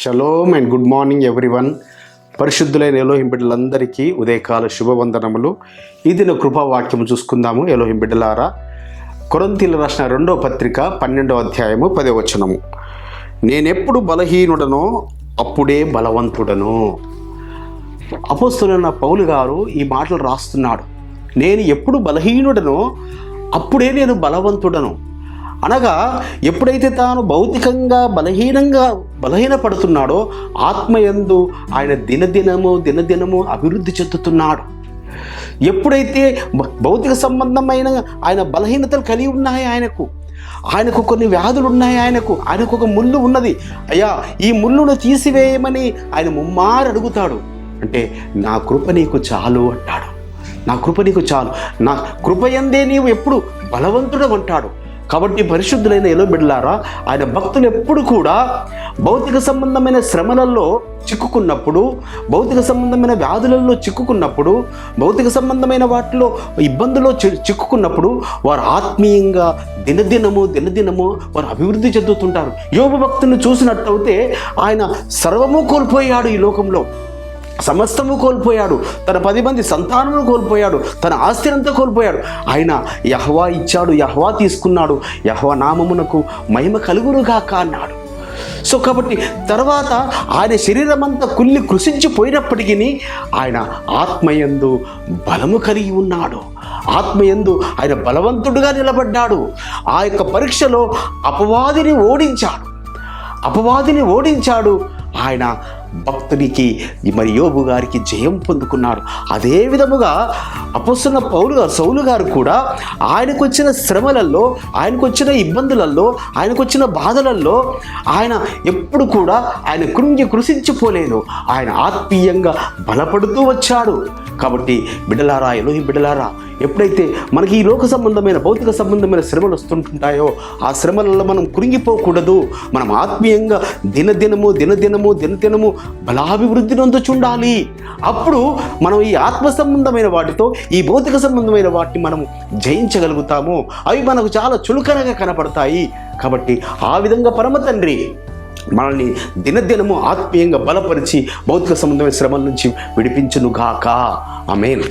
Shalom and good morning everyone. పరిశుద్ధులైన ఎలోహిం బిడ్డలందరికీ ఉదయకాల శుభవందనములు. ఈ దిన కృపావాక్యము చూసుకుందాము. ఎలోహిం బిడ్డలారా, కొరింథీయులకు రాసిన 2వ పత్రిక 12వ అధ్యాయము 10వ వచనము. నేనెప్పుడు బలహీనుడనో అప్పుడే బలవంతుడను. అపోస్తలుడైన పౌలు గారు ఈ మాటలు రాస్తున్నాడు. నేను ఎప్పుడు బలహీనుడనో అప్పుడే నేను బలవంతుడను. అనగా ఎప్పుడైతే తాను భౌతికంగా బలహీనపడుతున్నాడో ఆత్మయందు ఆయన దినదినము అభివృద్ధి చెందుతున్నాడు. ఎప్పుడైతే భౌతిక సంబంధమైన ఆయన బలహీనతలు కలిగి ఉన్నాయి, ఆయనకు కొన్ని వ్యాధులు ఉన్నాయి, ఆయనకు ఒక ముళ్ళు ఉన్నది. అయ్యా, ఈ ముళ్ళును తీసివేయమని ఆయన ముమ్మారు అడుగుతాడు. అంటే నా కృప నీకు చాలు అంటాడు. నా కృప నీకు చాలు, నా కృపయందే నీవు ఎప్పుడు బలవంతుడు అంటాడు. కాబట్టి పరిశుద్ధులైన ఎలో బిడ్డలారా, ఆయన భక్తులు ఎప్పుడు కూడా భౌతిక సంబంధమైన శ్రమలలో చిక్కుకున్నప్పుడు, భౌతిక సంబంధమైన వ్యాధులలో చిక్కుకున్నప్పుడు, భౌతిక సంబంధమైన వాటిలో ఇబ్బందుల్లో చిక్కుకున్నప్పుడు వారు ఆత్మీయంగా దినదినము వారు అభివృద్ధి చెందుతుంటారు. యోబు భక్తుని చూసినట్టయితే ఆయన సర్వము కోల్పోయాడు, ఈ లోకంలో సమస్తము కోల్పోయాడు, తన 10 మంది సంతానము కోల్పోయాడు, తన ఆస్తినంతా కోల్పోయాడు. ఆయన యెహోవా ఇచ్చాడు, యెహోవా తీసుకున్నాడు, యెహోవా నామమునకు మహిమ కలుగునుగాక అన్నాడు. సో కాబట్టి తర్వాత ఆయన శరీరం అంతా కృషించిపోయినప్పటికీ ఆయన ఆత్మయందు బలము కలిగి ఉన్నాడు. ఆత్మయందు ఆయన బలవంతుడుగా నిలబడ్డాడు. ఆ యొక్క పరీక్షలో అపవాదిని ఓడించాడు. ఆయన భక్తునికి మరి యోబు గారికి జయం పొందుకున్నాడు. అదే విధముగా అపోస్తలుడైన సౌలు గారు కూడా ఆయనకు వచ్చిన శ్రమలలో, ఆయనకు వచ్చిన ఇబ్బందులలో, ఆయనకు వచ్చిన బాధలలో ఆయన ఎప్పుడు కూడా ఆయన కృషించిపోలేదు. ఆయన ఆత్మీయంగా బలపడుతూ వచ్చాడు. కాబట్టి బిడ్డలారా, ఎలోహిం బిడ్డలారా, ఎప్పుడైతే మనకి ఈ లోక సంబంధమైన భౌతిక సంబంధమైన శ్రమలు వస్తుంటాయో ఆ శ్రమలలో మనం కృంగిపోకూడదు. మనం ఆత్మీయంగా దినదినము బలాభివృద్ధి నొందుచుండాలి. అప్పుడు మనం ఈ ఆత్మ సంబంధమైన వాటితో ఈ భౌతిక సంబంధమైన వాటిని మనం జయించగలుగుతాము. అవి మనకు చాలా చులకనగా కనపడతాయి. కాబట్టి ఆ విధంగా పరమ తండ్రి మనల్ని దినదినము ఆత్మీయంగా బలపరిచి భౌతిక సంబంధమైన శ్రమల నుంచి విడిపించునుగాక. ఆమేన్.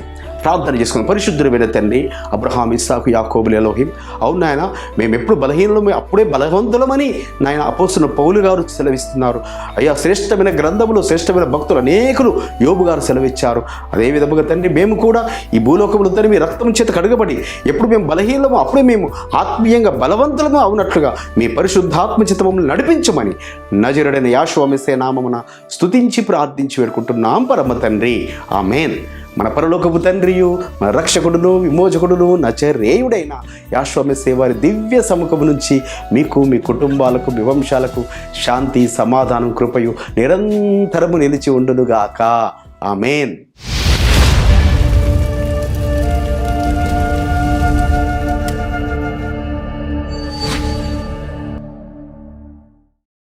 ప్రార్థన చేసుకున్నాం. పరిశుద్ధుడైన తండ్రి, అబ్రహాం, ఇస్సాకు, యాకోబులు, ఎలోహిం, అవును నాయన, మేము ఎప్పుడు బలహీనము అప్పుడే బలవంతులమని నాయన అపోస్తలుడైన పౌలు గారు సెలవిస్తున్నారు. అయ్యా, శ్రేష్టమైన గ్రంథములు, శ్రేష్టమైన భక్తులు అనేకులు యోబు గారు సెలవిచ్చారు. అదేవిధముగా తండ్రి, మేము కూడా ఈ భూలోకములు మీ రక్తం చేత కడగబడి ఎప్పుడు మేము బలహీనము అప్పుడే మేము ఆత్మీయంగా బలవంతులము అవునట్లుగా మీ పరిశుద్ధాత్మ చేత మమ్మల్ని నడిపించమని నజరుడైన యేషూవ మెస్సీయ నామమున స్తుతించి ప్రార్థించి వేడుకుంటున్నాం పరమ తండ్రి. ఆమేన్. మన పరలోకపు తండ్రియు, మన రక్షకుడును, విమోచకుడును, నజరేయుడైన యేషూవ మెస్సీయ వారి దివ్య సముఖము నుంచి మీకు, మీ కుటుంబాలకు, మీ వంశాలకు శాంతి, సమాధానం, కృపయు నిరంతరము నిలిచి ఉండునుగాక. ఆమేన్.